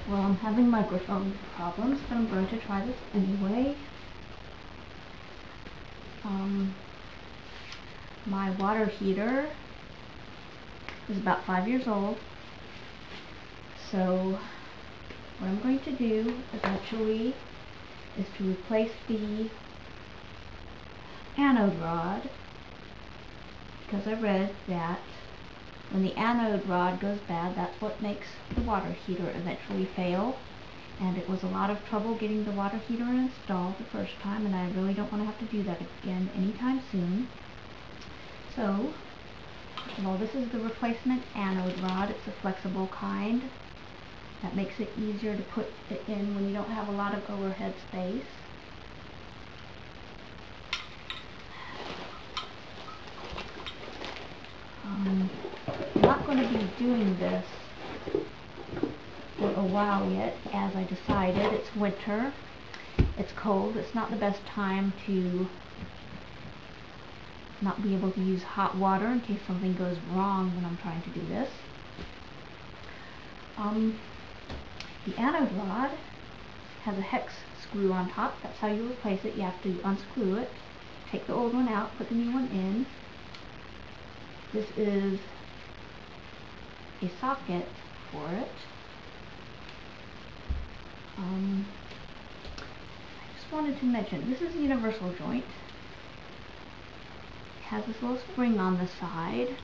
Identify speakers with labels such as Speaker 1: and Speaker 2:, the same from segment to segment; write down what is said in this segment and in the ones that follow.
Speaker 1: Well, I'm having microphone problems, but I'm going to try this anyway. My water heater is about 5 years old, so what I'm going to do eventually is to replace the anode rod, because I read that when the anode rod goes bad, that's what makes the water heater eventually fail. And it was a lot of trouble getting the water heater installed the first time, and I really don't want to have to do that again anytime soon. So, first of all, this is the replacement anode rod. It's a flexible kind. That makes it easier to put it in when you don't have a lot of overhead space. I'm not going to be doing this for a while yet, as I decided. It's winter, it's cold, it's not the best time to not be able to use hot water in case something goes wrong when I'm trying to do this. The anode rod has a hex screw on top. That's how you replace it. You have to unscrew it, take the old one out, put the new one in. This is a socket for it. I just wanted to mention, this is a universal joint. It has this little spring on the side.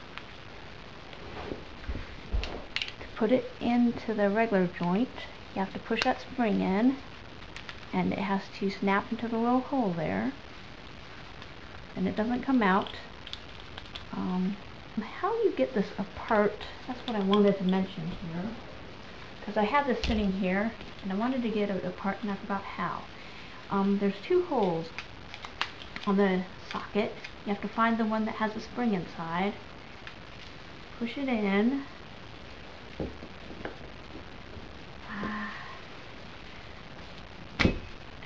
Speaker 1: To put it into the regular joint, you have to push that spring in, and it has to snap into the little hole there, and it doesn't come out. How you get this apart, that's what I wanted to mention here, because I have this sitting here and I wanted to get it apart and I forgot how. There's two holes on the socket. You have to find the one that has a spring inside, push it in,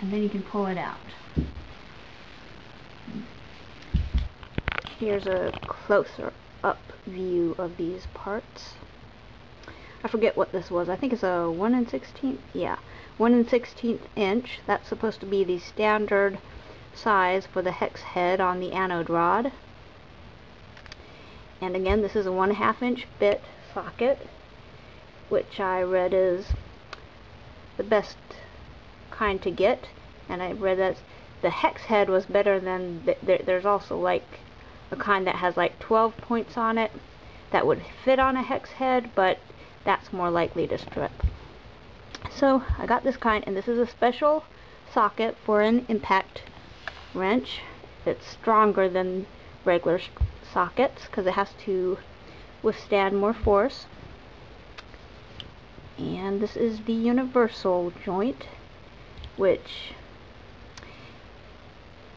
Speaker 1: and then you can pull it out. Here's a closer up view of these parts. I forget what this was. I think it's a 1 1/16. Yeah, 1 1/16 inch. That's supposed to be the standard size for the hex head on the anode rod. And again, this is a 1 1/2 inch bit socket, which I read is the best kind to get. And I read that the hex head was better than there's also like a kind that has like 12 points on it that would fit on a hex head, but that's more likely to strip. So I got this kind, and this is a special socket for an impact wrench. It's stronger than regular sockets because it has to withstand more force. And this is the universal joint, which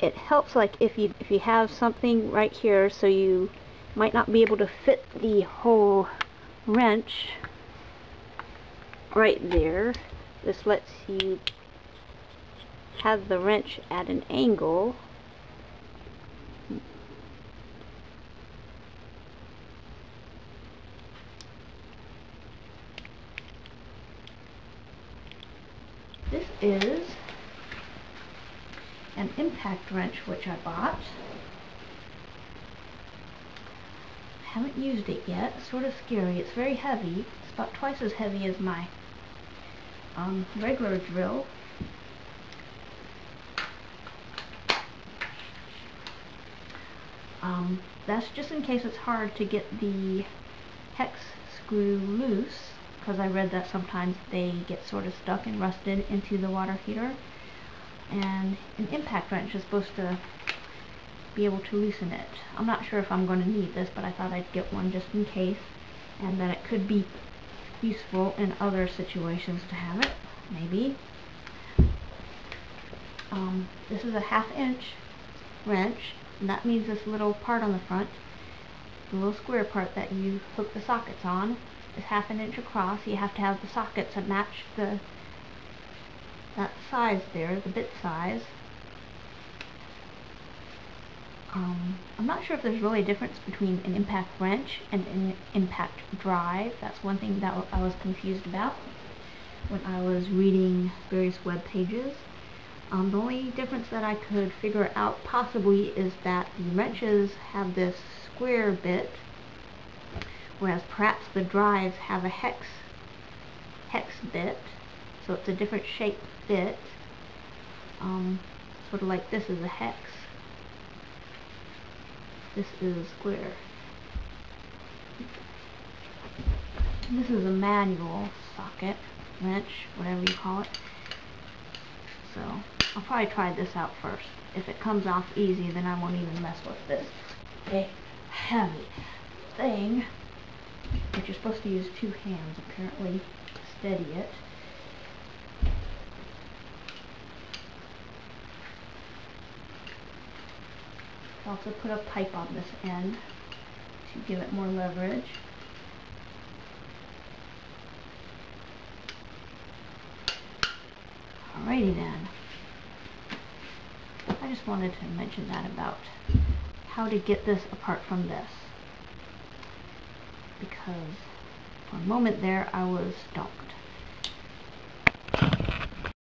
Speaker 1: it helps like if you have something right here, so you might not be able to fit the whole wrench right there. This lets you have the wrench at an angle. This is an impact wrench which I bought. I haven't used it yet. It's sort of scary. It's very heavy. It's about twice as heavy as my regular drill. That's just in case it's hard to get the hex screw loose, because I read that sometimes they get sort of stuck and rusted into the water heater. And an impact wrench is supposed to be able to loosen it. I'm not sure if I'm going to need this, but I thought I'd get one just in case, and that it could be useful in other situations to have it, maybe. This is a 1/2 inch wrench, and that means this little part on the front, the little square part that you hook the sockets on, is 1/2 inch across. You have to have the sockets that match that size there, the bit size. I'm not sure if there's really a difference between an impact wrench and an impact drive. That's one thing that I was confused about. when I was reading various web pages. The only difference that I could figure out possibly is that the wrenches have this square bit, whereas perhaps the drives have a hex bit, so it's a different shaped bit. Sort of like this is a hex, this is a square. This is a manual socket, wrench, whatever you call it. So I'll probably try this out first. If it comes off easy, then I won't even mess with this big heavy thing, which you're supposed to use 2 hands apparently to steady it. I'll also put a pipe on this end to give it more leverage. Alrighty then. I just wanted to mention that about how to get this apart from this, because for a moment there I was stumped.